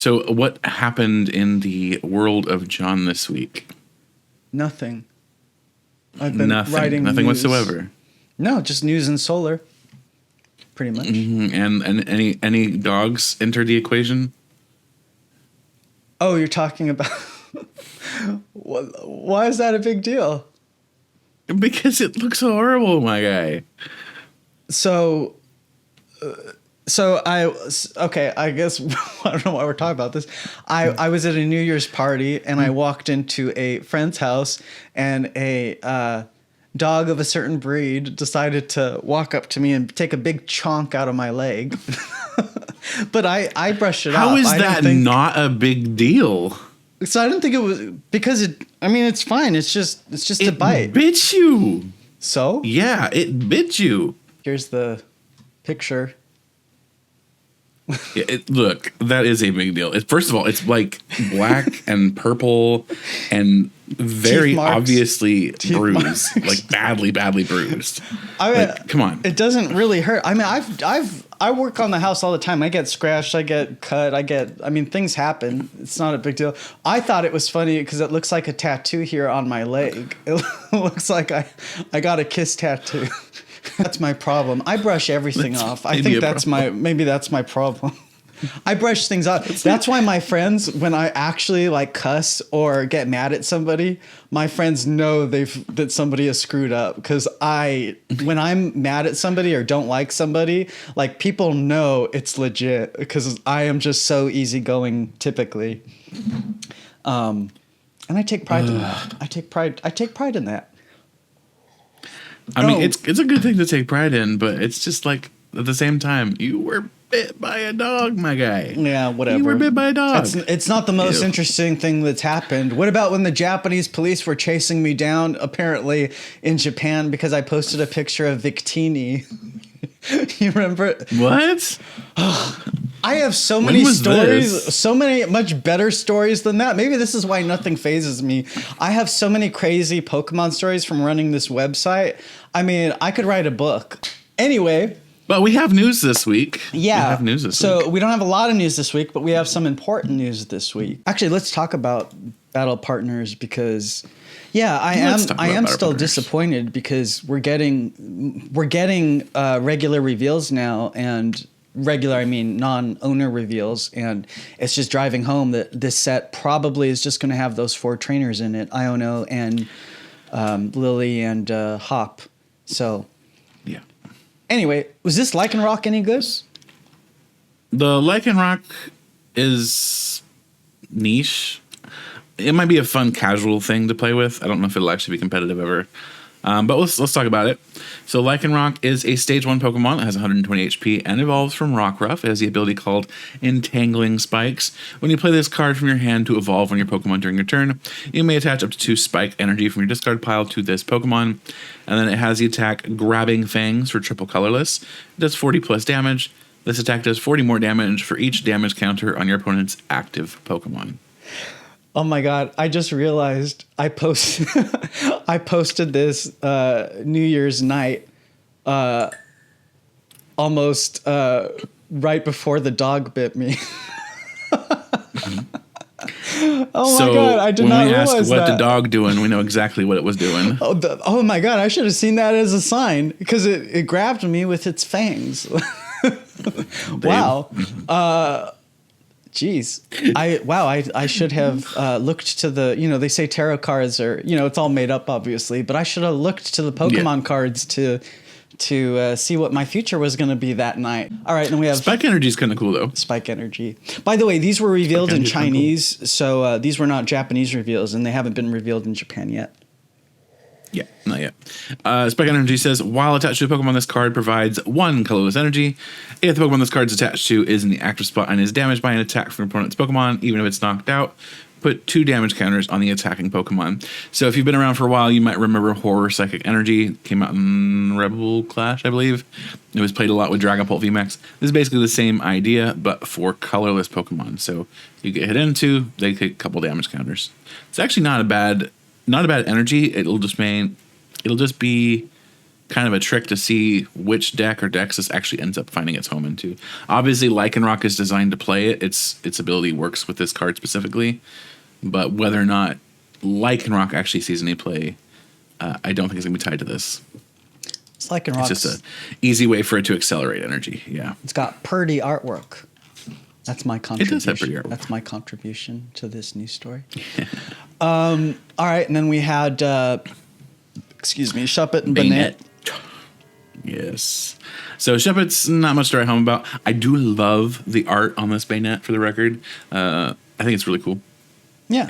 So what happened in the world of John this week? Nothing. I've been writing nothing news. whatsoever. No, just news and solar. Pretty much. Mm-hmm. And any dogs enter the equation? Oh, you're talking about... Why is that a big deal? Because it looks horrible, my guy. So I guess I don't know why we're talking about this. I was at a New Year's party and I walked into a friend's house and a dog of a certain breed decided to walk up to me and take a big chonk out of my leg. But I brushed it off. How is that not a big deal? So I didn't think it was because it's fine. It's just a bite. It bit you. So? Yeah, it bit you. Here's the picture. Look, that is a big deal. First of all, it's like black and purple and very obviously bruised, like badly bruised. I mean, like, come on. It doesn't really hurt. I mean, I work on the house all the time. I get scratched, I get cut, things happen. It's not a big deal. I thought it was funny because it looks like a tattoo here on my leg. It looks like I got a kiss tattoo. That's my problem. I brush everything off. I think that's my problem. I brush things off. That's why my friends, when I actually like cuss or get mad at somebody, my friends know that somebody has screwed up. Because when I'm mad at somebody or don't like somebody, like people know it's legit because I am just so easygoing typically. And I take pride in that. I take pride in that. I mean, it's a good thing to take pride in, but it's just like at the same time, you were bit by a dog, my guy. Yeah, whatever. You were bit by a dog. It's not the most interesting thing that's happened. What about when the Japanese police were chasing me down, apparently in Japan, because I posted a picture of Victini? You remember? What? I have so many stories, so many much better stories than that. Maybe this is why nothing phases me. I have so many crazy Pokemon stories from running this website. I mean, I could write a book. Anyway. But we have news this week. Yeah. We have news this week. So we don't have a lot of news this week, but we have some important news this week. Actually, let's talk about Battle Partners because... Yeah, I am still disappointed because we're getting regular reveals now, and regular I mean non-owner reveals, and it's just driving home that this set probably is just going to have those 4 trainers in it, Iono and Lily and Hop. So yeah. Anyway, was this Lycanrock any good? The Lycanrock is niche. It might be a fun casual thing to play with. I don't know if it'll actually be competitive ever. But let's talk about it. So Lycanrock is a stage 1 Pokemon. It has 120 HP and evolves from Rockruff. It has the ability called Entangling Spikes. When you play this card from your hand to evolve on your Pokemon during your turn, you may attach up to 2 Spike energy from your discard pile to this Pokemon. And then it has the attack Grabbing Fangs for triple colorless. It does 40 plus damage. This attack does 40 more damage for each damage counter on your opponent's active Pokemon. Oh my God, I just realized I posted this New Year's night almost right before the dog bit me. Oh my God, I did not realize that. When we asked what the dog doing, we know exactly what it was doing. Oh my God, I should have seen that as a sign because it grabbed me with its fangs. Wow. Jeez. I should have looked to the, they say tarot cards are, it's all made up obviously, but I should have looked to the Pokemon cards to see what my future was going to be that night. All right, and we have Spike Energy is kind of cool though. Spike Energy. By the way, these were revealed in Chinese, cool. So these were not Japanese reveals, and they haven't been revealed in Japan yet. Yeah, not yet. Spike Energy says, while attached to a Pokemon, this card provides 1 colorless energy. If the Pokemon this card is attached to is in the active spot and is damaged by an attack from an opponent's Pokemon, even if it's knocked out, put 2 damage counters on the attacking Pokemon. So if you've been around for a while, you might remember Horror Psychic Energy. It came out in Rebel Clash, I believe. It was played a lot with Dragapult VMAX. This is basically the same idea, but for colorless Pokemon. So you get hit into, they take a couple damage counters. It's actually not a bad energy. It'll just be kind of a trick to see which deck or decks this actually ends up finding its home into. Obviously, Lycanrock is designed to play it. Its ability works with this card specifically, but whether or not Lycanrock actually sees any play, I don't think it's going to be tied to this. It's Lycanrock. It's just an easy way for it to accelerate energy. Yeah. It's got pretty artwork. That's my contribution. It does have pretty artwork. That's my contribution to this news story. All right, and then we had, Shuppet and Banette. Yes. So Shuppet's not much to write home about. I do love the art on this Bayonet, for the record. I think it's really cool. Yeah.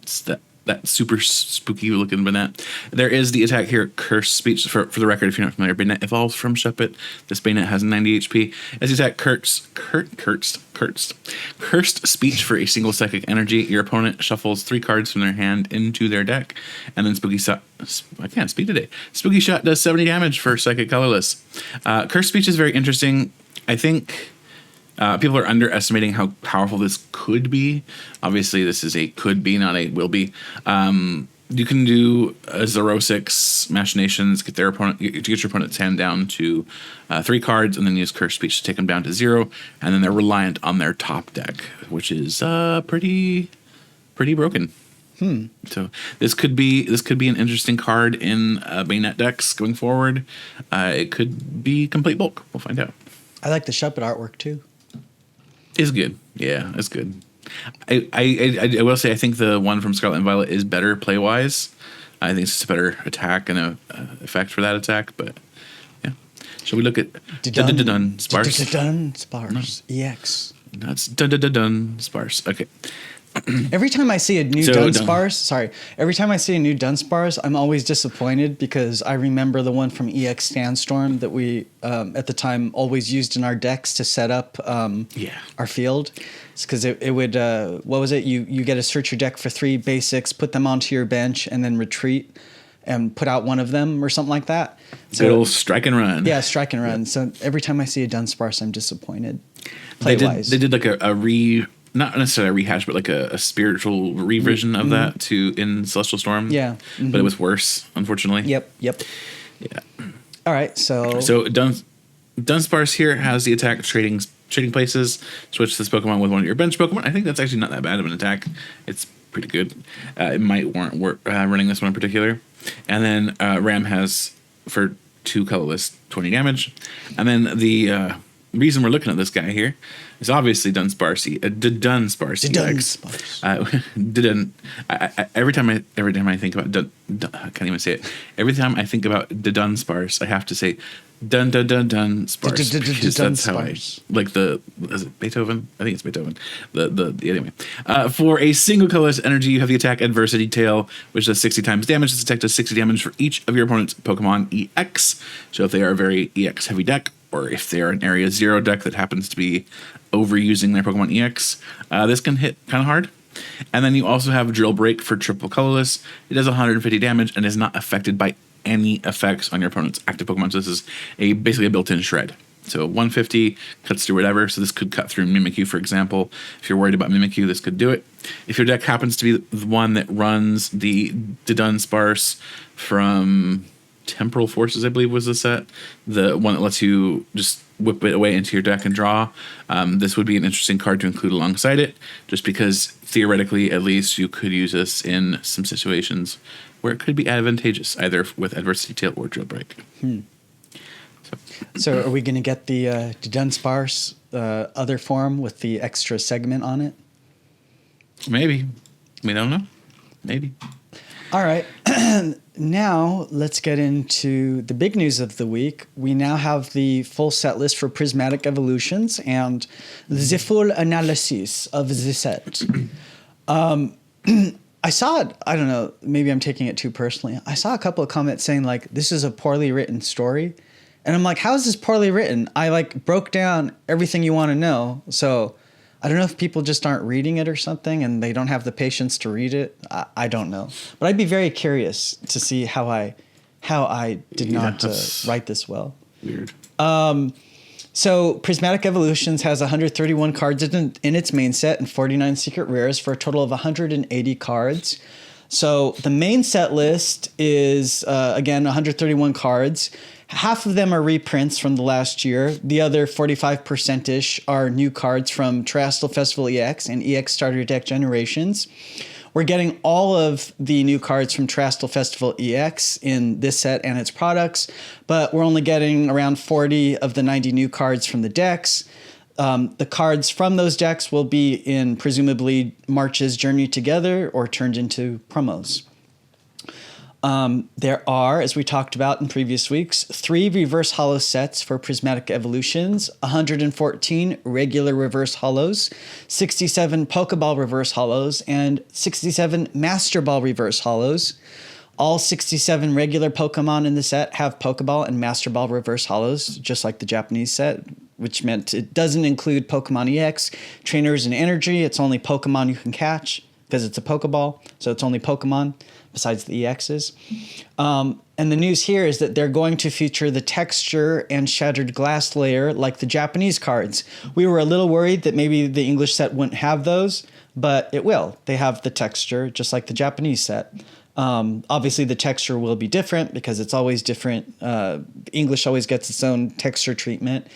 It's that super spooky looking Bayonet. There is the attack here, Cursed Speech. For the record, if you're not familiar, Bayonet evolves from Shuppet. This Bayonet has 90 HP. As the attack, Cursed Speech for a single psychic energy. Your opponent shuffles 3 cards from their hand into their deck, and then Spooky Shot. I can't speak today. Spooky Shot does 70 damage for psychic colorless. Cursed Speech is very interesting. I think people are underestimating how powerful this could be. Obviously, this is a could be, not a will be. You can do a 0/6 machinations, get your opponent's hand down to 3 cards, and then use Cursed Speech to take them down to 0. And then they're reliant on their top deck, which is pretty broken. So this could be an interesting card in Bayonet decks going forward. It could be complete bulk. We'll find out. I like the Shuppet artwork too. Is good. Yeah, it's good. I will say I think the one from Scarlet and Violet is better play wise. I think it's just a better attack and a effect for that attack. But yeah, shall we look at dun sparse? Dun sparse EX. That's dun sparse. Okay. Every time I see a new Dunsparce, I'm always disappointed because I remember the one from EX Sandstorm that we at the time always used in our decks to set up our field. It's because it would what was it? You get to search your deck for 3 basics, put them onto your bench, and then retreat and put out one of them or something like that. So, good old strike and run. Yeah, strike and run. So every time I see a Dunsparce, I'm disappointed. They did like not necessarily a rehash, but like a spiritual revision of that in Celestial Storm. Yeah. Mm-hmm. But it was worse, unfortunately. Yep. Yeah. All right, so Dunsparce here has the attack trading places. Switch this Pokemon with one of your bench Pokemon. I think that's actually not that bad of an attack. It's pretty good. It might warrant running this one in particular. And then Ram has, for 2 colorless, 20 damage. And then the reason we're looking at this guy here is obviously Dunsparce. Every time I think about I can't even say it. Every time I think about Dunsparce, I have to say Dunsparce, because that's how I like is it Beethoven? I think it's Beethoven. Anyway, for a single colorless energy, you have the attack Adversity Tail, which does 60 times damage. This attack does 60 damage for each of your opponent's Pokemon EX. So if they are a very EX heavy deck, or if they're an Area 0 deck that happens to be overusing their Pokemon EX, this can hit kind of hard. And then you also have Drill Break for triple colorless. It does 150 damage and is not affected by any effects on your opponent's active Pokemon. So this is basically a built-in shred. So 150 cuts through whatever. So this could cut through Mimikyu, for example. If you're worried about Mimikyu, this could do it. If your deck happens to be the one that runs the Dunsparce from Temporal Forces, I believe was the set, the one that lets you just whip it away into your deck and draw, this would be an interesting card to include alongside it, just because theoretically at least you could use this in some situations where it could be advantageous, either with Adversity Tail or Drill Break. So are we going to get the Dunsparce other form with the extra segment on it? Maybe. We don't know. Maybe. All right. Now let's get into the big news of the week. We now have the full set list for Prismatic Evolutions and the full analysis of the set. I saw it, I don't know, maybe I'm taking it too personally. I saw a couple of comments saying like, this is a poorly written story. And I'm like, how is this poorly written? I like broke down everything you want to know. So I don't know if people just aren't reading it or something and they don't have the patience to read it. I don't know. But I'd be very curious to see how I did not write this well. Weird. So Prismatic Evolutions has 131 cards in its main set and 49 secret rares for a total of 180 cards. So the main set list is, again, 131 cards, half of them are reprints from the last year. The other 45%-ish are new cards from Terrestrial Festival EX and EX Starter Deck Generations. We're getting all of the new cards from Terrestrial Festival EX in this set and its products, but we're only getting around 40 of the 90 new cards from the decks. The cards from those decks will be in presumably March's Journey Together or turned into promos. There are, as we talked about in previous weeks, 3 reverse holo sets for Prismatic Evolutions, 114 regular reverse holos, 67 Pokeball reverse holos, and 67 Master Ball reverse holos. All 67 regular Pokemon in the set have Pokeball and Master Ball reverse holos, just like the Japanese set, which meant it doesn't include Pokemon EX, Trainers, and Energy. It's only Pokemon you can catch because it's a Pokeball, so it's only Pokemon besides the EXs. And the news here is that they're going to feature the texture and shattered glass layer like the Japanese cards. We were a little worried that maybe the English set wouldn't have those, but it will. They have the texture just like the Japanese set. Obviously, the texture will be different because it's always different. English always gets its own texture treatment.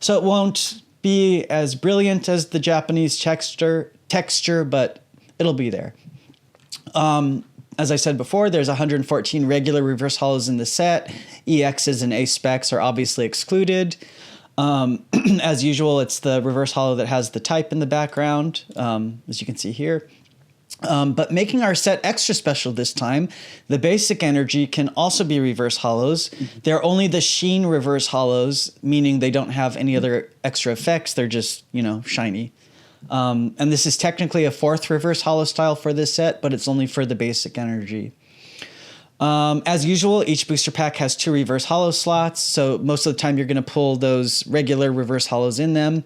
So it won't be as brilliant as the Japanese texture, but it'll be there. As I said before, there's 114 regular reverse holos in the set. EXs and ace specs are obviously excluded. As usual, it's the reverse holo that has the type in the background, as you can see here. But making our set extra special this time, the basic energy can also be reverse holos. They're only the sheen reverse holos, meaning they don't have any other extra effects. They're just, shiny. And this is technically a 4th reverse holo style for this set, but it's only for the basic energy. As usual, each booster pack has 2 reverse holo slots, so most of the time you're going to pull those regular reverse holos in them.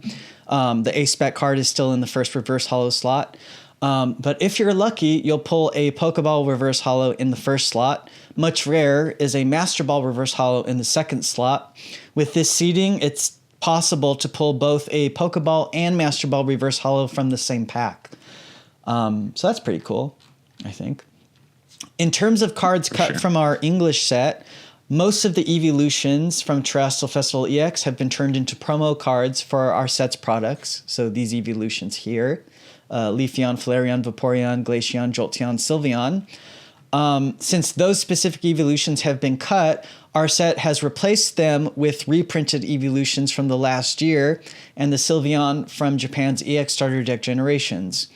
The ace spec card is still in the first reverse holo slot. But if you're lucky, you'll pull a Pokeball reverse holo in the first slot. Much rarer is a Master Ball reverse holo in the second slot. With this seeding, it's possible to pull both a Pokeball and Master Ball reverse holo from the same pack. So that's pretty cool, I think. In terms of cards cut from our English set, most of the evolutions from Terrestrial Festival EX have been turned into promo cards for our set's products. So these evolutions here. Leafeon, Flareon, Vaporeon, Glaceon, Jolteon, Sylveon. Since those specific evolutions have been cut, our set has replaced them with reprinted evolutions from the last year and the Sylveon from Japan's EX Starter Deck Generations.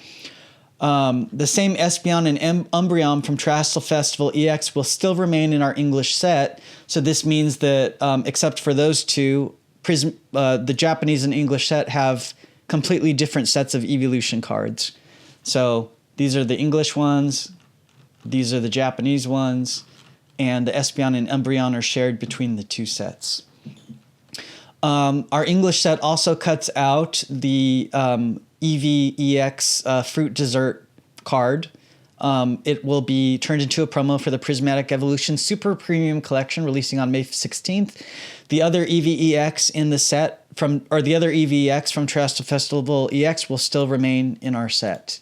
The same Espeon and Umbreon from Terrestrial Festival EX will still remain in our English set, so this means that, except for those two, the Japanese and English set have completely different sets of evolution cards. So these are the English ones, these are the Japanese ones, and the Espeon and Umbreon are shared between the two sets. Our English set also cuts out the EVEX Fruit Dessert card. It will be turned into a promo for the Prismatic Evolutions Super Premium Collection releasing on May 16th. The other EVEX in the set the other EVEX from Terrestrial Festival EX will still remain in our set.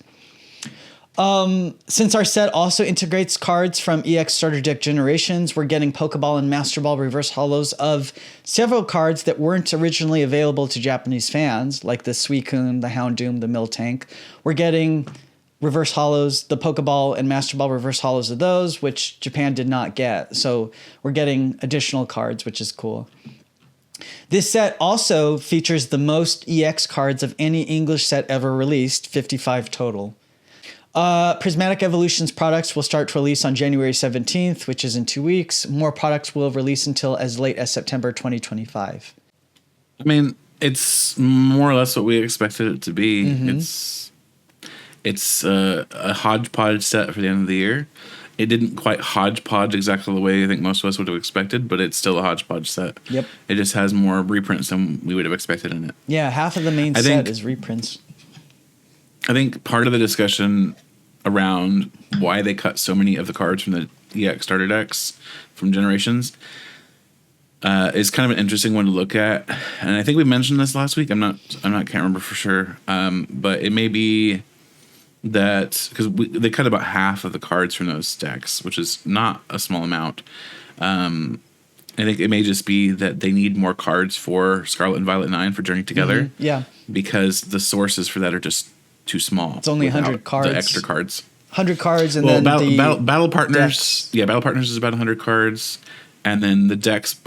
Since our set also integrates cards from EX Starter Deck Generations, we're getting Pokeball and Master Ball reverse holos of several cards that weren't originally available to Japanese fans, like the Suicune, the Houndoom, the Miltank. We're getting reverse holos, the Pokeball and Master Ball reverse holos of those, which Japan did not get. So we're getting additional cards, which is cool. This set also features the most EX cards of any English set ever released, 55 total. Prismatic Evolutions products will start to release on January 17th, which is in 2 weeks. More products will release until as late as September 2025. I mean, it's more or less what we expected it to be. Mm-hmm. It's a hodgepodge set for the end of the year. It didn't quite hodgepodge exactly the way I think most of us would have expected, but it's still a hodgepodge set. Yep. It just has more reprints than we would have expected in it. Yeah, half of the main set is reprints. I think part of the discussion around why they cut so many of the cards from the EX starter decks from Generations is kind of an interesting one to look at. And I think we mentioned this last week. Can't remember for sure. But it may be that because they cut about half of the cards from those decks, which is not a small amount. I think it may just be that they need more cards for Scarlet and Violet 9 for Journey Together. Yeah. Because the sources for that are just too small. It's only 100 without cards. The extra cards. 100 cards, and then Battle Partners. decks. Yeah, Battle Partners is about 100 cards, and then the decks.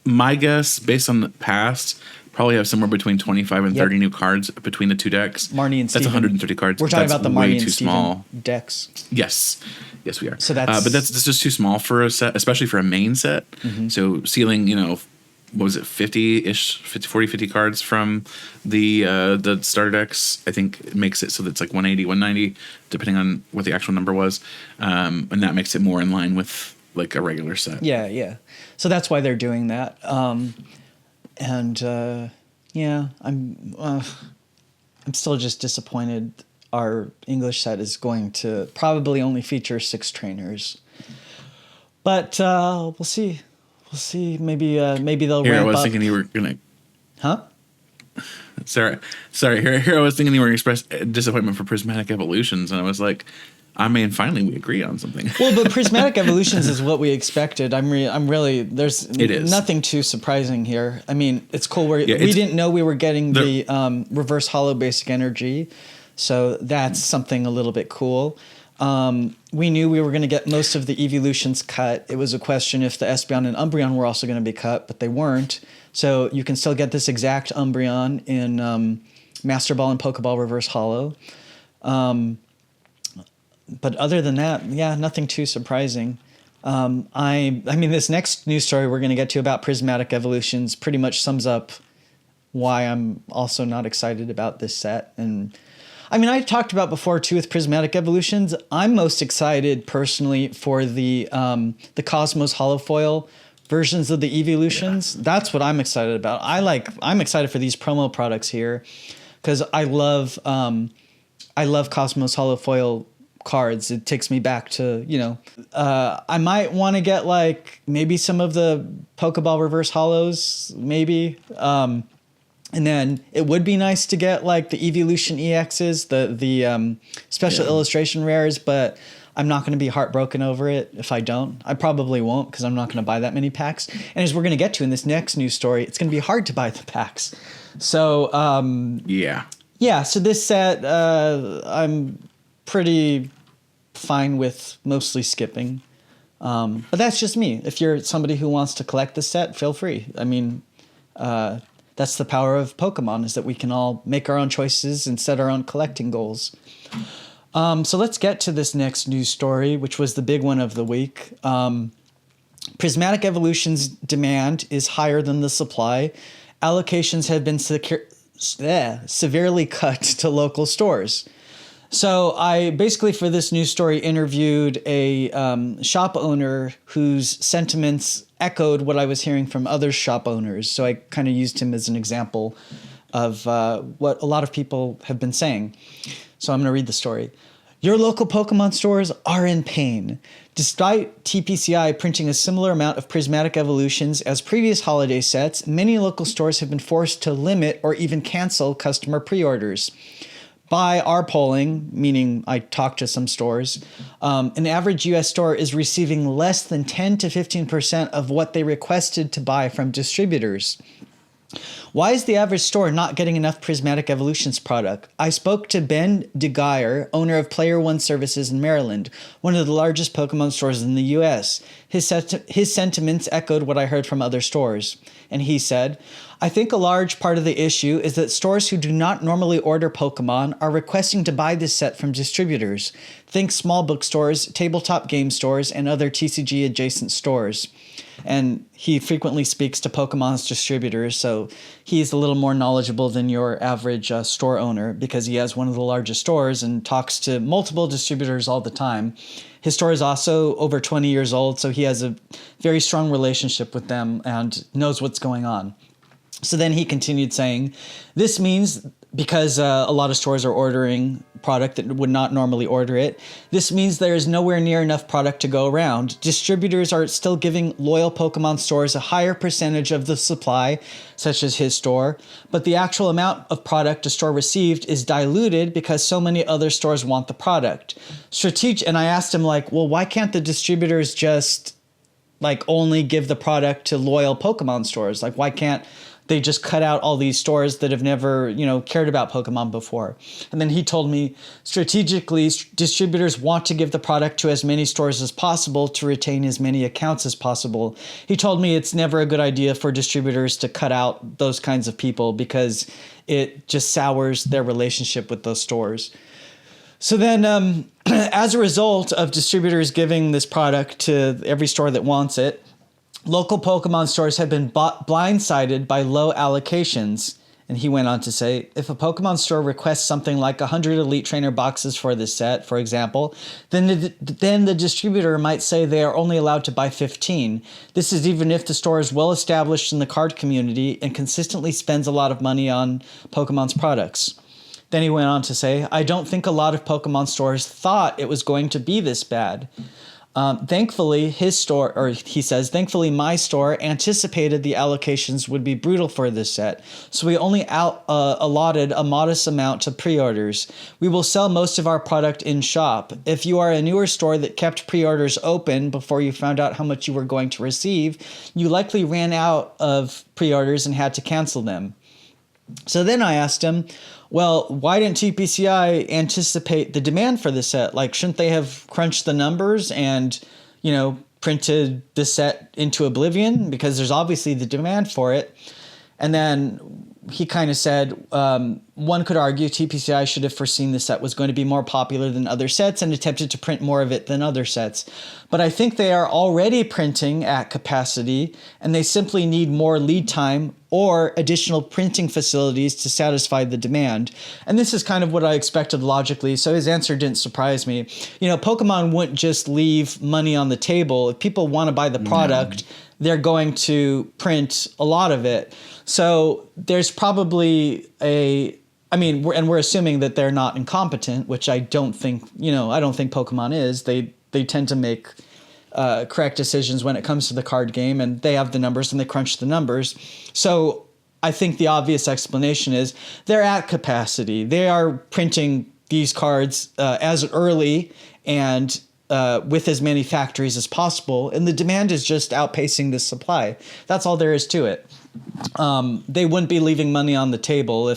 My guess, based on the past, probably have somewhere between 25 and 30 new cards between the two decks. Marnie and Steven. That's 130 cards. We're talking That's about the way Marnie too and Steven small. decks. Yes, we are. So that's just too small for a set, especially for a main set. So sealing, what was it, 50-ish, 50 cards from the starter decks, I think it makes it so that it's like 180, 190, depending on what the actual number was. And that makes it more in line with like a regular set. Yeah. So that's why they're doing that. I'm still just disappointed our English set is going to probably only feature 6 trainers. But we'll see. We'll see. Maybe they'll Here, ramp I was up. thinking you were gonna. Huh? Sorry. Here I was thinking you were express disappointment for Prismatic Evolutions, and I was like, finally we agree on something. Well, but Prismatic Evolutions is what we expected. I'm really there's It is. nothing too surprising here. I mean, it's cool. We it's- didn't know we were getting the reverse holo basic energy, so that's something a little bit cool. We knew we were going to get most of the evolutions cut. It was a question if the Espeon and Umbreon were also going to be cut, but they weren't. So you can still get this exact Umbreon in Master Ball and Pokeball Reverse Holo. But other than that, nothing too surprising. I mean, this next news story we're going to get to about Prismatic Evolutions pretty much sums up why I'm also not excited about this set. And I mean, I talked about before too with Prismatic Evolutions. I'm most excited personally for the Cosmos Holofoil versions of the Evolutions. Yeah. That's what I'm excited about. I'm excited for these promo products here because I love Cosmos Holofoil cards. It takes me back to, I might want to get like maybe some of the Pokeball Reverse Holos, maybe. And then it would be nice to get like the Evolution EXs, the special illustration rares, but I'm not going to be heartbroken over it if I don't. I probably won't because I'm not going to buy that many packs. And as we're going to get to in this next news story, it's going to be hard to buy the packs. So so this set I'm pretty fine with mostly skipping. But that's just me. If you're somebody who wants to collect the set, feel free. I mean, that's the power of Pokemon, is that we can all make our own choices and set our own collecting goals. So let's get to this next news story, which was the big one of the week. Prismatic Evolution's demand is higher than the supply. Allocations have been severely cut to local stores. So I basically, for this news story, interviewed a shop owner whose sentiments echoed what I was hearing from other shop owners. So I kind of used him as an example of what a lot of people have been saying. So I'm going to read the story. Your local Pokemon stores are in pain. Despite TPCI printing a similar amount of Prismatic Evolutions as previous holiday sets, many local stores have been forced to limit or even cancel customer pre-orders. By our polling, meaning I talked to some stores, an average U.S. store is receiving less than 10 to 15% of what they requested to buy from distributors. Why is the average store not getting enough Prismatic Evolutions product? I spoke to Ben DeGuyer, owner of Player One Services in Maryland, one of the largest Pokemon stores in the U.S. His sentiments echoed what I heard from other stores. And he said, I think a large part of the issue is that stores who do not normally order Pokemon are requesting to buy this set from distributors. Think small bookstores, tabletop game stores, and other TCG-adjacent stores. And he frequently speaks to Pokemon's distributors, so he's a little more knowledgeable than your average store owner because he has one of the largest stores and talks to multiple distributors all the time. His store is also over 20 years old, so he has a very strong relationship with them and knows what's going on. So then he continued saying, this means, because a lot of stores are ordering product that would not normally order it, this means there is nowhere near enough product to go around. Distributors are still giving loyal Pokemon stores a higher percentage of the supply, such as his store, but the actual amount of product a store received is diluted because so many other stores want the product. And I asked him, like, well, why can't the distributors just like only give the product to loyal Pokemon stores? Like, why can't they just cut out all these stores that have never, cared about Pokemon before? And then he told me strategically, distributors want to give the product to as many stores as possible to retain as many accounts as possible. He told me it's never a good idea for distributors to cut out those kinds of people because it just sours their relationship with those stores. So then, as a result of distributors giving this product to every store that wants it, local Pokemon stores have been blindsided by low allocations. And he went on to say, if a Pokemon store requests something like 100 Elite Trainer boxes for this set, for example, then the distributor might say they are only allowed to buy 15. This is even if the store is well established in the card community and consistently spends a lot of money on Pokemon's products. Then he went on to say, I don't think a lot of Pokemon stores thought it was going to be this bad. Thankfully, thankfully my store anticipated the allocations would be brutal for this set, so we only allotted a modest amount to pre-orders. We will sell most of our product in shop. If you are a newer store that kept pre-orders open before you found out how much you were going to receive, you likely ran out of pre-orders and had to cancel them. So then I asked him, well, why didn't TPCI anticipate the demand for the set? Like, shouldn't they have crunched the numbers and, printed the set into oblivion? Because there's obviously the demand for it. And then he kind of said, one could argue TPCI should have foreseen the set was going to be more popular than other sets and attempted to print more of it than other sets. But I think they are already printing at capacity, and they simply need more lead time or additional printing facilities to satisfy the demand. And this is kind of what I expected logically, so his answer didn't surprise me. Pokemon wouldn't just leave money on the table. If people want to buy the product, they're going to print a lot of it. So there's probably we're assuming that they're not incompetent, which I don't think, I don't think Pokemon is. They tend to make correct decisions when it comes to the card game, and they have the numbers and they crunch the numbers. So I think the obvious explanation is they're at capacity. They are printing these cards as early and with as many factories as possible, and the demand is just outpacing the supply. That's all there is to it. They wouldn't be leaving money on the table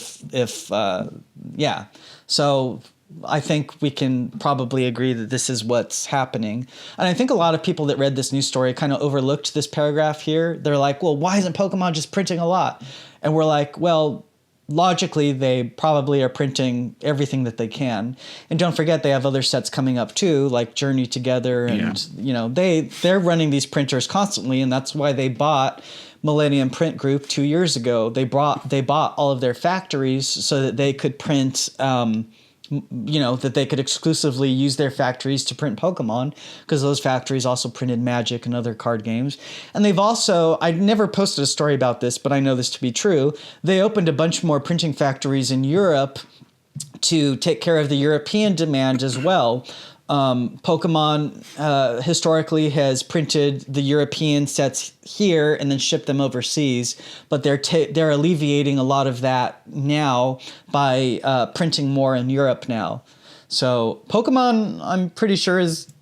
So I think we can probably agree that this is what's happening. And I think a lot of people that read this news story kind of overlooked this paragraph here. They're like, well, why isn't Pokemon just printing a lot? And we're like, well, logically, they probably are printing everything that they can. And don't forget, they have other sets coming up too, like Journey Together. And, they're running these printers constantly. And that's why they bought Millennium Print Group 2 years ago. They bought all of their factories so that they could print, that they could exclusively use their factories to print Pokemon, because those factories also printed Magic and other card games. And they've also, I never posted a story about this, but I know this to be true, they opened a bunch more printing factories in Europe to take care of the European demand as well. Pokemon historically has printed the European sets here and then shipped them overseas, but they're alleviating a lot of that now by printing more in Europe now. So Pokemon, I'm pretty sure, is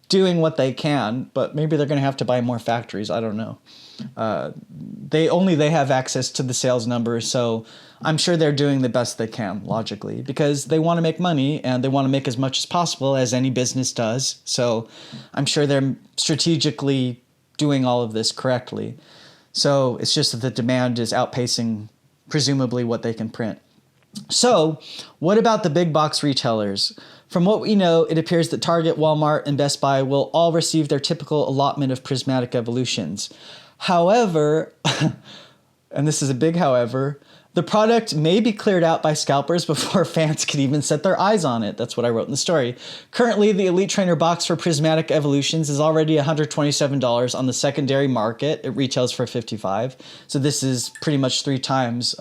doing what they can, but maybe they're going to have to buy more factories. I don't know. They have access to the sales numbers, so I'm sure they're doing the best they can, logically, because they want to make money and they want to make as much as possible, as any business does. So I'm sure they're strategically doing all of this correctly. So it's just that the demand is outpacing, presumably, what they can print. So what about the big box retailers? From what we know, it appears that Target, Walmart, and Best Buy will all receive their typical allotment of Prismatic Evolutions. However, and this is a big however, the product may be cleared out by scalpers before fans can even set their eyes on it. That's what I wrote in the story. Currently, the Elite Trainer box for Prismatic Evolutions is already $127 on the secondary market. It retails for $55. So this is pretty much 3 times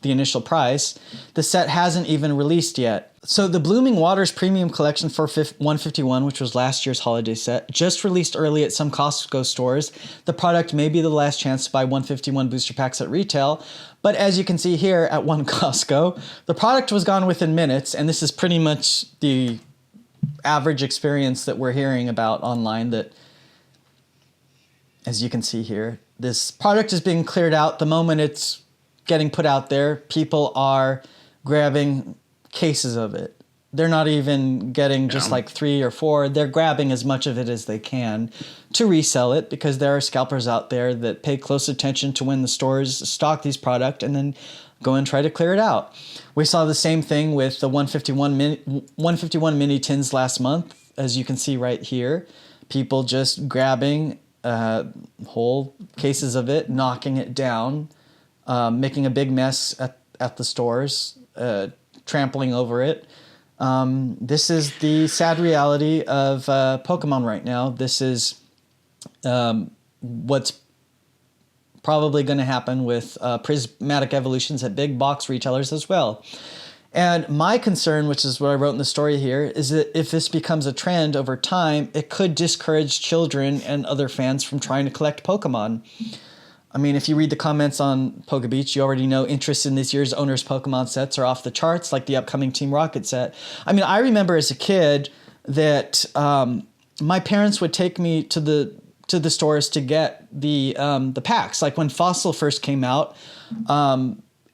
the initial price. The set hasn't even released yet. So the Blooming Waters Premium Collection for $151, which was last year's holiday set, just released early at some Costco stores. The product may be the last chance to buy 151 booster packs at retail, but as you can see here at one Costco, the product was gone within minutes, and this is pretty much the average experience that we're hearing about online, that as you can see here. This product is being cleared out. The moment it's getting put out there, people are grabbing cases of it. They're not even getting just like 3 or 4. They're grabbing as much of it as they can to resell it, because there are scalpers out there that pay close attention to when the stores stock these product and then go and try to clear it out. We saw the same thing with the 151 mini tins last month, as you can see right here. People just grabbing whole cases of it, knocking it down, making a big mess at the stores, trampling over it. This is the sad reality of Pokemon right now. This is what's probably going to happen with Prismatic Evolutions at big box retailers as well. And my concern, which is what I wrote in the story here, is that if this becomes a trend over time, it could discourage children and other fans from trying to collect Pokemon. I mean, if you read the comments on PokeBeach, you already know interest in this year's owner's Pokemon sets are off the charts, like the upcoming Team Rocket set. I mean, I remember as a kid that my parents would take me to the stores to get the packs. Like when Fossil first came out,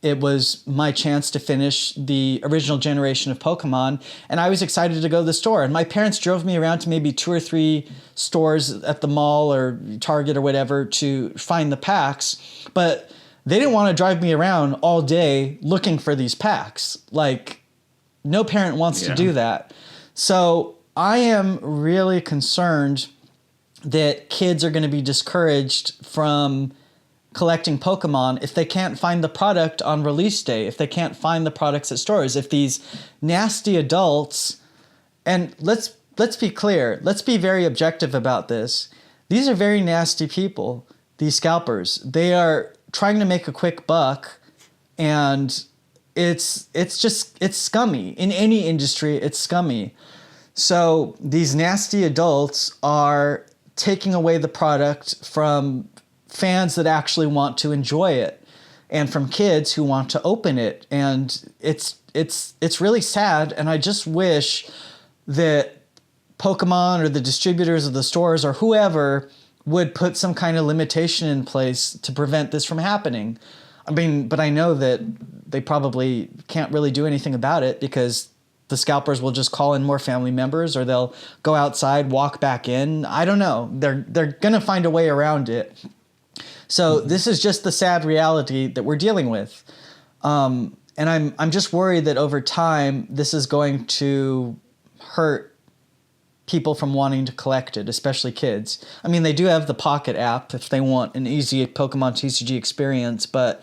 it was my chance to finish the original generation of Pokemon, and I was excited to go to the store. And my parents drove me around to maybe 2 or 3 stores at the mall or Target or whatever to find the packs, but they didn't want to drive me around all day looking for these packs. Like, no parent wants to do that. So I am really concerned that kids are going to be discouraged from collecting Pokemon if they can't find the product on release day, if they can't find the products at stores, if these nasty adults, and let's be clear, let's be very objective about this. These are very nasty people, these scalpers. They are trying to make a quick buck, and it's scummy. In any industry, it's scummy. So these nasty adults are taking away the product from fans that actually want to enjoy it, and from kids who want to open it. And it's really sad. And I just wish that Pokemon or the distributors of the stores or whoever would put some kind of limitation in place to prevent this from happening. I mean, but I know that they probably can't really do anything about it, because the scalpers will just call in more family members, or they'll go outside, walk back in. I don't know. They're going to find a way around it. So this is just the sad reality that we're dealing with. And I'm just worried that over time, this is going to hurt people from wanting to collect it, especially kids. I mean, they do have the Pocket app if they want an easy Pokemon TCG experience. But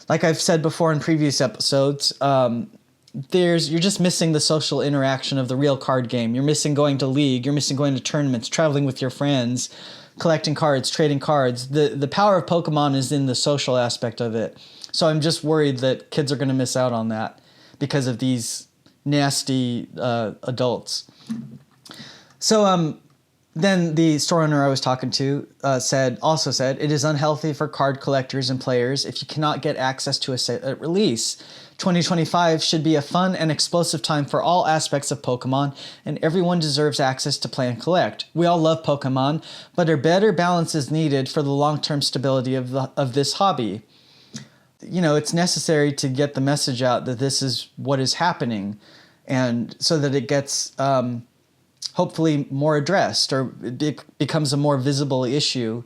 like I've said before in previous episodes, you're just missing the social interaction of the real card game. You're missing going to League. You're missing going to tournaments, traveling with your friends, collecting cards, trading cards. The power of Pokemon is in the social aspect of it. So I'm just worried that kids are going to miss out on that because of these nasty adults. So then the store owner I was talking to said, it is unhealthy for card collectors and players if you cannot get access to a set at release. 2025 should be a fun and explosive time for all aspects of Pokemon, and everyone deserves access to play and collect. We all love Pokemon, but a better balance is needed for the long-term stability of this hobby. You know, it's necessary to get the message out that this is what is happening, and so that it gets hopefully more addressed, or it becomes a more visible issue.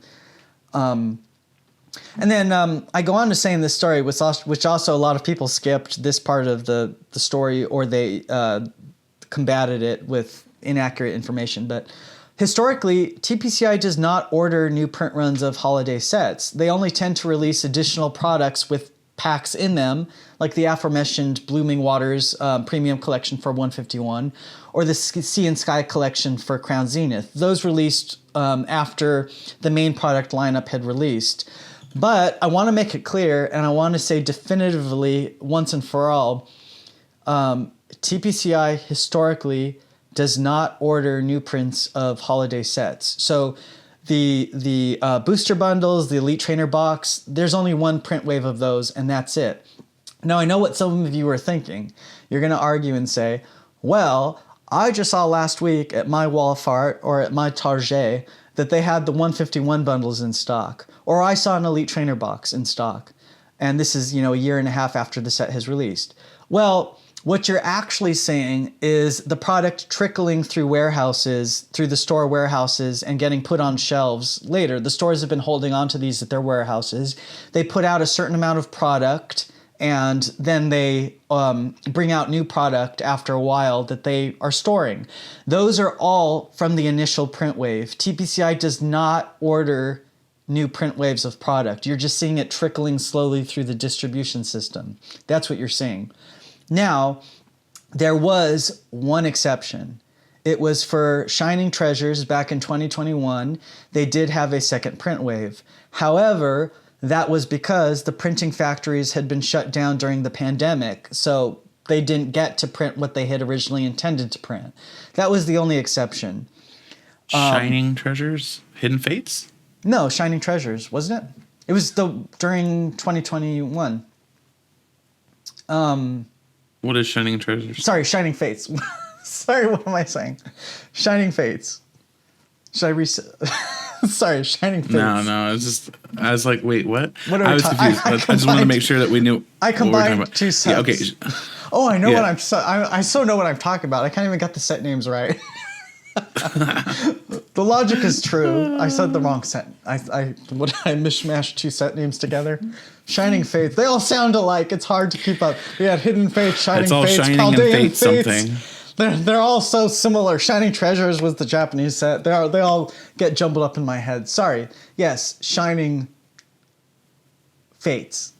And then I go on to say in this story, which also a lot of people skipped this part of the story, or they combated it with inaccurate information. But historically, TPCI does not order new print runs of holiday sets. They only tend to release additional products with packs in them, like the aforementioned Blooming Waters Premium Collection for 151, or the Sea and Sky Collection for Crown Zenith. Those released after the main product lineup had released. But I want to make it clear, and I want to say definitively once and for all, TPCI historically does not order new prints of holiday sets. So the booster bundles, the Elite Trainer box, there's only one print wave of those, and that's it. Now, I know what some of you are thinking. You're going to argue and say, well, I just saw last week at my Walmart or at my Target that they had the 151 bundles in stock. Or I saw an Elite Trainer box in stock. And this is, a year and a half after the set has released. Well, what you're actually seeing is the product trickling through warehouses, through the store warehouses, and getting put on shelves later. The stores have been holding on to these at their warehouses. They put out a certain amount of product, and then they bring out new product after a while that they are storing. Those are all from the initial print wave. TPCI does not order new print waves of product. You're just seeing it trickling slowly through the distribution system. That's what you're seeing. Now, there was one exception. It was for Shining Treasures back in 2021. They did have a second print wave. However, that was because the printing factories had been shut down during the pandemic, so they didn't get to print what they had originally intended to print. That was the only exception. Shining Treasures? Hidden Fates? No, Shining Treasures, wasn't it? It was during 2021. What is Shining Treasures? Sorry, Shining Fates. Sorry, what am I saying? Shining Fates. Should I reset? Sorry, Shining Fates. No, it's just, I was like, wait, what? What are I we was confused. I just wanted to make sure that we knew I what we were talking combined about. two sets. Yeah, okay. Oh, I know Yeah. I so know what I'm talking about. I can't even get the set names right. The logic is true. I said the wrong set. I mishmashed two set names together. Shining Fates. They all sound alike. It's hard to keep up. We had Hidden Fates, Shining It's all Fates, Shining and Chaldean Fate something. They're all so similar. Shining Treasures was the Japanese set. They all get jumbled up in my head. Sorry. Yes, Shining Fates.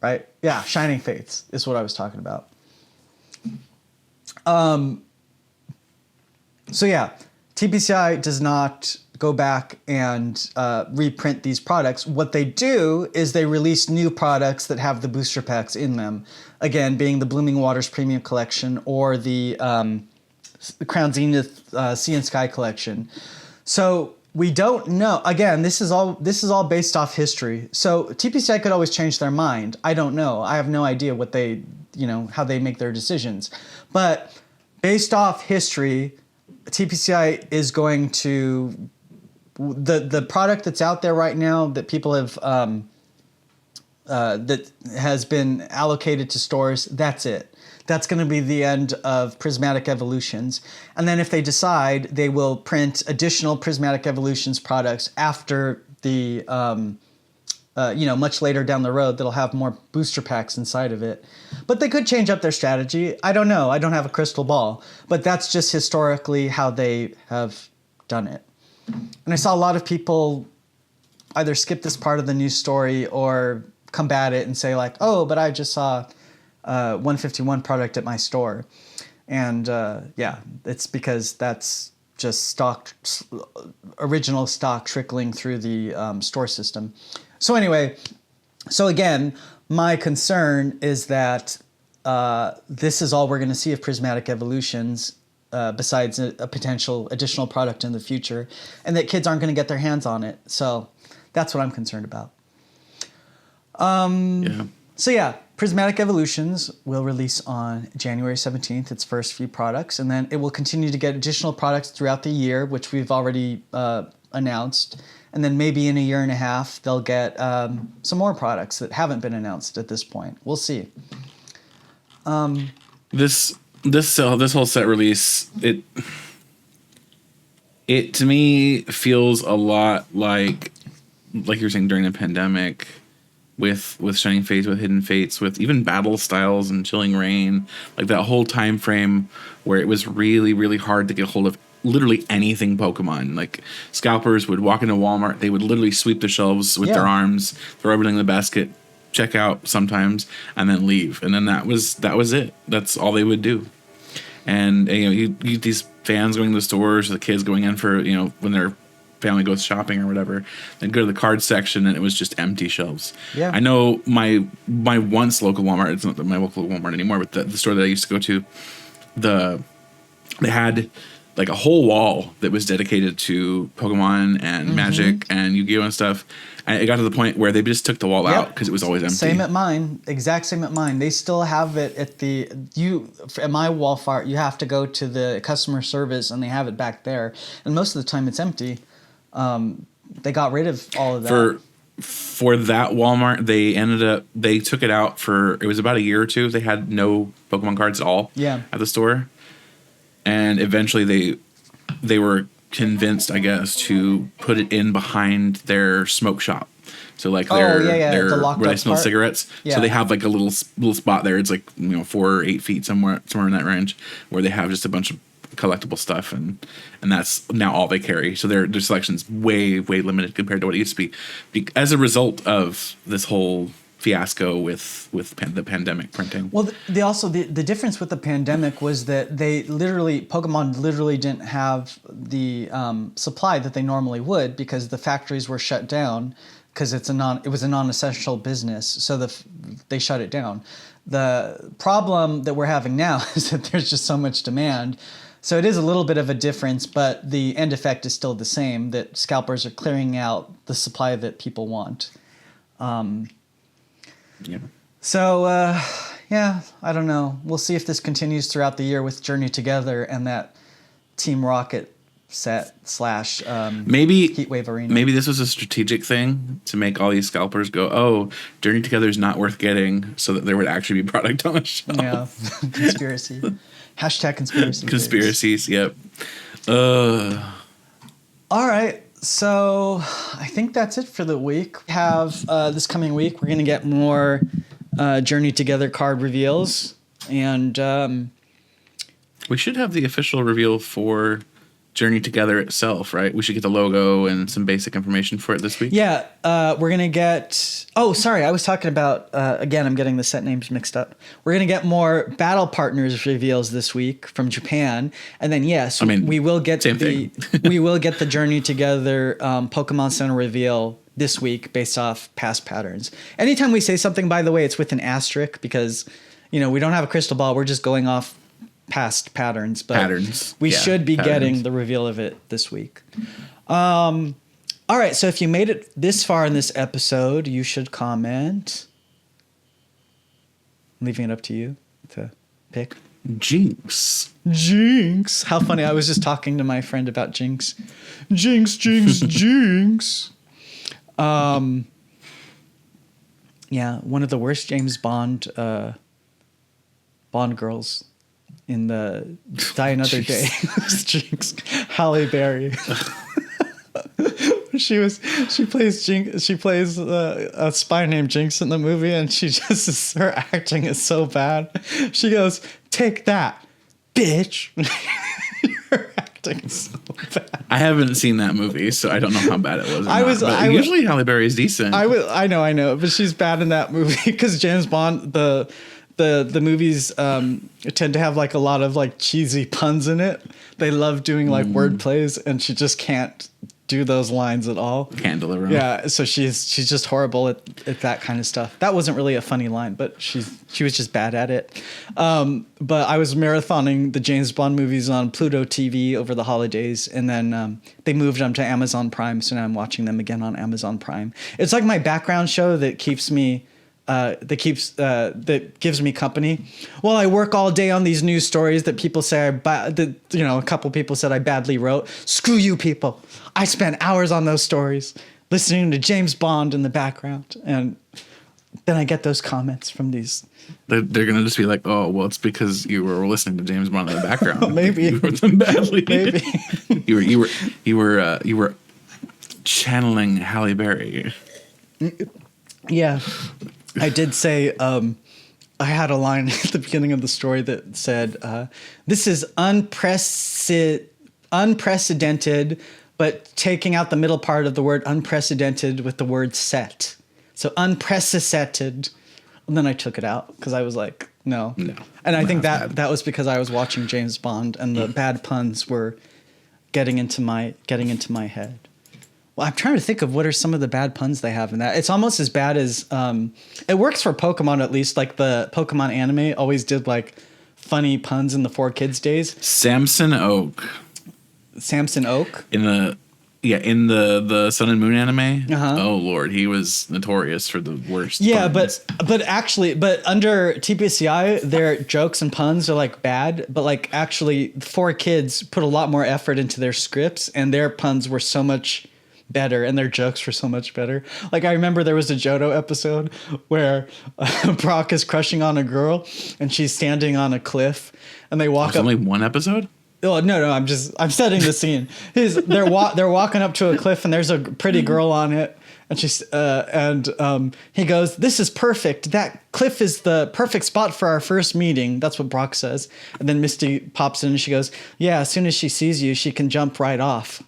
Right? Yeah, Shining Fates is what I was talking about. So yeah, TPCI does not go back and reprint these products. What they do is they release new products that have the booster packs in them. Again, being the Blooming Waters Premium Collection or the Crown Zenith Sea and Sky Collection. So we don't know. Again, this is all based off history. So TPCI could always change their mind. I don't know. I have no idea what they, how they make their decisions. But based off history, TPCI is going to the product that's out there right now that people have that has been allocated to stores. That's it. That's going to be the end of Prismatic Evolutions. And then if they decide, they will print additional Prismatic Evolutions products after the much later down the road that'll have more booster packs inside of it. But they could change up their strategy. I don't know. I don't have a crystal ball. But that's just historically how they have done it. And I saw a lot of people either skip this part of the news story or combat it and say like, oh, but I just saw 151 product at my store. And it's because that's just original stock trickling through the store system. So anyway, again, my concern is that this is all we're going to see of Prismatic Evolutions besides a potential additional product in the future, and that kids aren't going to get their hands on it. So that's what I'm concerned about. So yeah, Prismatic Evolutions will release on January 17th, its first few products, and then it will continue to get additional products throughout the year, which we've already announced. And then maybe in a year and a half, they'll get some more products that haven't been announced at this point. We'll see. This whole set release, it to me feels a lot like you were saying during the pandemic, with Shining Fates, with Hidden Fates, with even Battle Styles and Chilling Reign, like that whole time frame where it was really, really hard to get hold of literally anything Pokemon. Like scalpers would walk into Walmart, they would literally sweep the shelves with their arms, throw everything in the basket, check out sometimes, and then leave. And then that was it. That's all they would do. And you get these fans going to the stores, the kids going in for when their family goes shopping or whatever, then go to the card section and it was just empty shelves. I know my once local Walmart, it's not my local Walmart anymore, but the store that I used to go to, they had like a whole wall that was dedicated to Pokemon and Magic and Yu-Gi-Oh and stuff. And it got to the point where they just took the wall out because it was always empty. Same at mine. Exact same at mine. They still have it at my wall fart. You have to go to the customer service and they have it back there. And most of the time it's empty. They got rid of all of that. For that Walmart, they took it out it was about a year or two. They had no Pokemon cards at all at the store. And eventually they were convinced, I guess, to put it in behind their smoke shop. So like their the where they smell cigarettes. Yeah. So they have like a little spot there. It's like 4 or 8 feet somewhere in that range where they have just a bunch of collectible stuff and that's now all they carry. So their selection's way limited compared to what it used to be as a result of this whole fiasco with the pandemic printing. Well, the difference with the pandemic was that Pokemon literally didn't have the supply that they normally would because the factories were shut down because it was a non-essential business. So they shut it down. The problem that we're having now is that there's just so much demand. So it is a little bit of a difference, but the end effect is still the same, that scalpers are clearing out the supply that people want. So, I don't know. We'll see if this continues throughout the year with Journey Together and that Team Rocket set / maybe Heatwave Arena. Maybe this was a strategic thing to make all these scalpers go, oh, Journey Together is not worth getting, so that there would actually be product on the shelf. Yeah, conspiracy. # conspiracy. Conspiracies, yep. All right. So I think that's it for the week. We have this coming week, we're going to get more Journey Together card reveals. And we should have the official reveal for Journey Together itself, right? We should get the logo and some basic information for it this week. Yeah, we're going to get... Oh, sorry, I was talking about... again, I'm getting the set names mixed up. We're going to get more Battle Partners reveals this week from Japan. And then, yes, we will get we will get the Journey Together Pokemon Center reveal this week based off past patterns. Anytime we say something, by the way, it's with an asterisk because, we don't have a crystal ball. We're just going off past patterns, but we should be getting the reveal of it this week. All right, so if you made it this far in this episode, you should comment. I'm leaving it up to you to pick. Jinx. How funny. I was just talking to my friend about Jinx. Jinx. Yeah, one of the worst James Bond girls in the Die Another Day. Jinx. Halle Berry. She plays Jinx. She plays a spy named Jinx in the movie, and her acting is so bad. She goes, "Take that, bitch." Her acting is so bad. I haven't seen that movie, so I don't know how bad it was. Usually Halle Berry is decent. I know, but she's bad in that movie because James Bond the movies tend to have like a lot of like cheesy puns in it. They love doing like word plays, and she just can't do those lines at all. Can't deliver them. Yeah, so she's just horrible at that kind of stuff. That wasn't really a funny line, but she was just bad at it. But I was marathoning the James Bond movies on Pluto TV over the holidays, and then they moved them to Amazon Prime, so now I'm watching them again on Amazon Prime. It's like my background show that keeps me that gives me company. Well, I work all day on these news stories that people say a couple people said I badly wrote. Screw you people. I spent hours on those stories listening to James Bond in the background, and then I get those comments from these. They're gonna just be like, "Oh, well, it's because you were listening to James Bond in the background." Maybe you wrote them badly. Maybe you were channeling Halle Berry. Yeah. I did say I had a line at the beginning of the story that said, this is unprecedented, but taking out the middle part of the word unprecedented with the word set. So unprecedented. And then I took it out because I was like, no. And I think that was because I was watching James Bond and the bad puns were getting into my head. Well, I'm trying to think of what are some of the bad puns they have in that. It's almost as bad as it works for Pokemon, at least. Like the Pokemon anime always did like funny puns in the 4Kids days. Samson Oak. Samson Oak. in the Sun and Moon anime. Uh-huh. Oh Lord, he was notorious for the worst. Yeah, puns. but under TPCI, their jokes and puns are like bad, but like actually 4Kids put a lot more effort into their scripts, and their puns were so much better and their jokes were so much better. Like I remember there was a Johto episode where Brock is crushing on a girl and she's standing on a cliff and they walk There's up. only one episode. Oh no! I'm setting the scene. They're walking up to a cliff and there's a pretty girl on it, and he goes, "This is perfect. That cliff is the perfect spot for our first meeting." That's what Brock says, and then Misty pops in and she goes, "Yeah, as soon as she sees you, she can jump right off."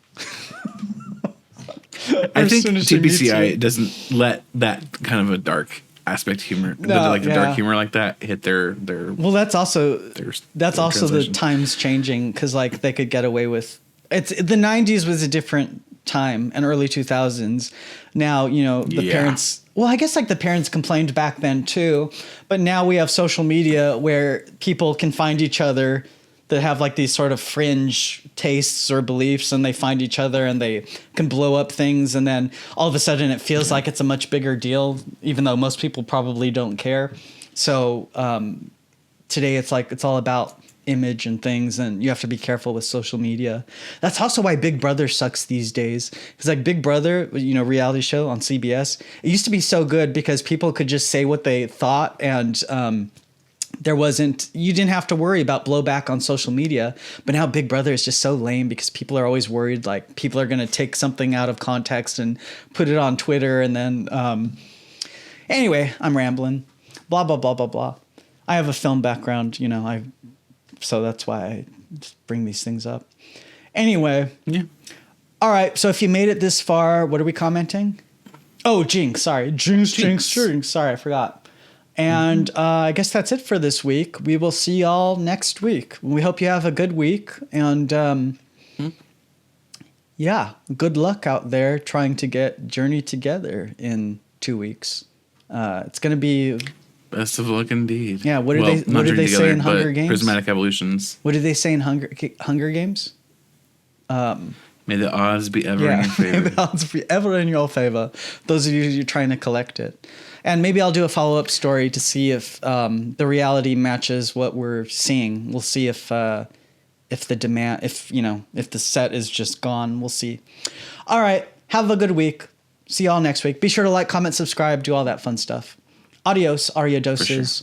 I think TPCI doesn't let that kind of a dark aspect humor, the dark humor like that hit their. Well, that's also the translation. times changing because like they could get away with the 90s was a different time and early 2000s. Now the parents. Well, I guess like the parents complained back then too, but now we have social media where people can find each other that have like these sort of fringe tastes or beliefs, and they find each other and they can blow up things, and then all of a sudden it feels like it's a much bigger deal, even though most people probably don't care. So today it's like it's all about image and things, and you have to be careful with social media. That's also why Big Brother sucks these days, because like Big Brother, reality show on CBS, it used to be so good because people could just say what they thought, and you didn't have to worry about blowback on social media. But now Big Brother is just so lame because people are always worried like people are going to take something out of context and put it on Twitter, and then anyway, I'm rambling, blah blah blah blah blah. I have a film background, so that's why I bring these things up. Anyway, yeah. All right, so if you made it this far, what are we commenting? Oh, Jinx, sorry. Jinx. Sorry, I forgot. And I guess that's it for this week. We will see y'all next week. We hope you have a good week. And good luck out there trying to get Journey together in 2 weeks. It's going to be... Best of luck indeed. Yeah, what did they say in Hunger Games? Prismatic Evolutions. What did they say in Hunger Games? May the odds be ever in your favor. May the odds be ever in your favor. Those of you who are trying to collect it. And maybe I'll do a follow-up story to see if the reality matches what we're seeing. We'll see if the demand, if the set is just gone. We'll see. All right. Have a good week. See y'all next week. Be sure to like, comment, subscribe, do all that fun stuff. Adios, Arya Doses.